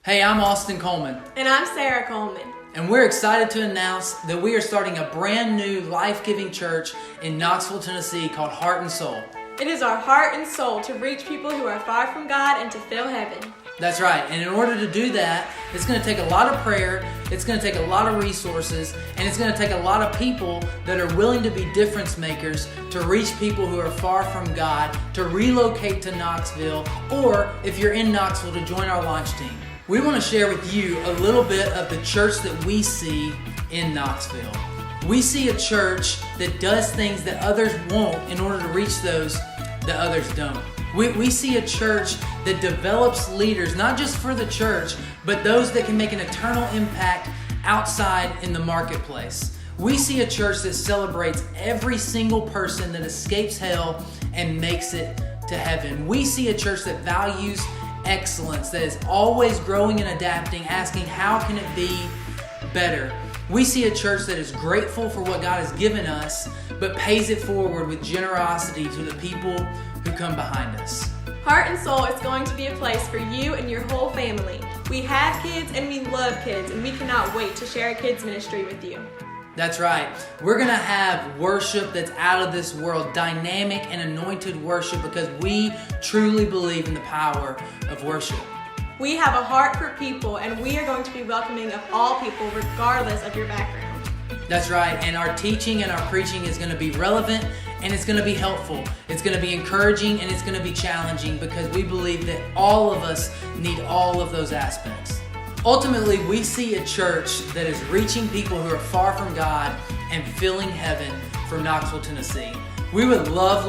Hey, I'm Austin Coleman. And I'm Sarah Coleman. And we're excited to announce that we are starting a brand new life-giving church in Knoxville, Tennessee called Heart and Soul. It is our heart and soul to reach people who are far from God and to fill heaven. That's right. And in order to do that, it's going to take a lot of prayer, it's going to take a lot of resources, and it's going to take a lot of people that are willing to be difference makers to reach people who are far from God, to relocate to Knoxville, or if you're in Knoxville, to join our launch team. We want to share with you a little bit of the church that we see in Knoxville. We see a church that does things that others won't in order to reach those that others don't. We see a church that develops leaders, not just for the church, but those that can make an eternal impact outside in the marketplace. We see a church that celebrates every single person that escapes hell and makes it to heaven. We see a church that values excellence, that is always growing and adapting, asking how can it be better. We see a church that is grateful for what God has given us, but pays it forward with generosity to the people who come behind us. Heart and Soul is going to be a place for you and your whole family. We have kids and we love kids, and we cannot wait to share a kids ministry with you. That's right. We're going to have worship that's out of this world, dynamic and anointed worship, because we truly believe in the power of worship. We have a heart for people, and we are going to be welcoming of all people regardless of your background. That's right. And our teaching and our preaching is going to be relevant, and it's going to be helpful. It's going to be encouraging, and it's going to be challenging, because we believe that all of us need all of those aspects. Ultimately, we see a church that is reaching people who are far from God and filling heaven for Knoxville, Tennessee. We would love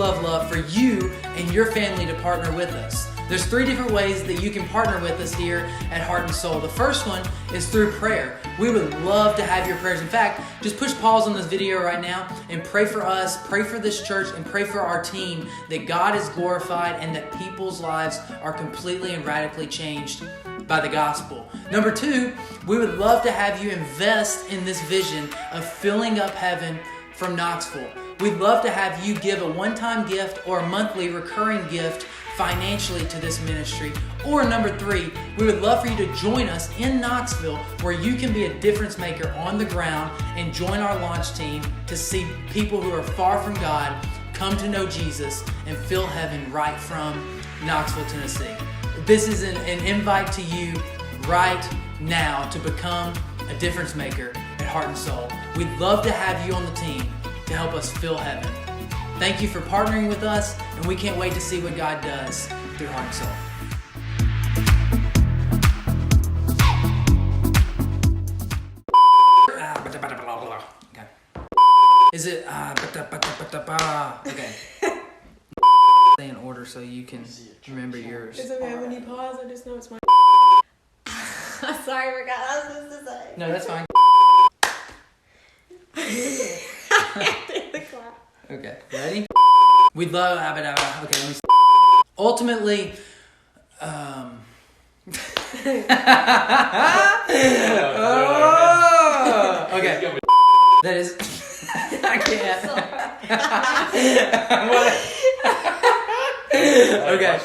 for you and your family to partner with us. There's 3 different ways that you can partner with us here at Heart and Soul. The first one is through prayer. We would love to have your prayers. In fact, just push pause on this video right now and pray for us, pray for this church, and pray for our team that God is glorified and that people's lives are completely and radically changed by the gospel. Number 2, we would love to have you invest in this vision of filling up heaven from Knoxville. We'd love to have you give a one-time gift or a monthly recurring gift financially to this ministry. Or number 3, we would love for you to join us in Knoxville, where you can be a difference maker on the ground and join our launch team to see people who are far from God come to know Jesus and fill heaven right from Knoxville, Tennessee. This is an invite to you right now to become a difference maker at Heart and Soul. We'd love to have you on the team to help us fill heaven. Thank you for partnering with us, and we can't wait to see what God does through Heart and Soul. Okay. Is it okay. Stay in order so you can remember yours. It's okay when you pause, I just know it's my I'm sorry, I forgot what I was supposed to say. No, that's fine. The clap. Okay, ready? We'd love okay, let me ultimately okay. That is I can't. Okay.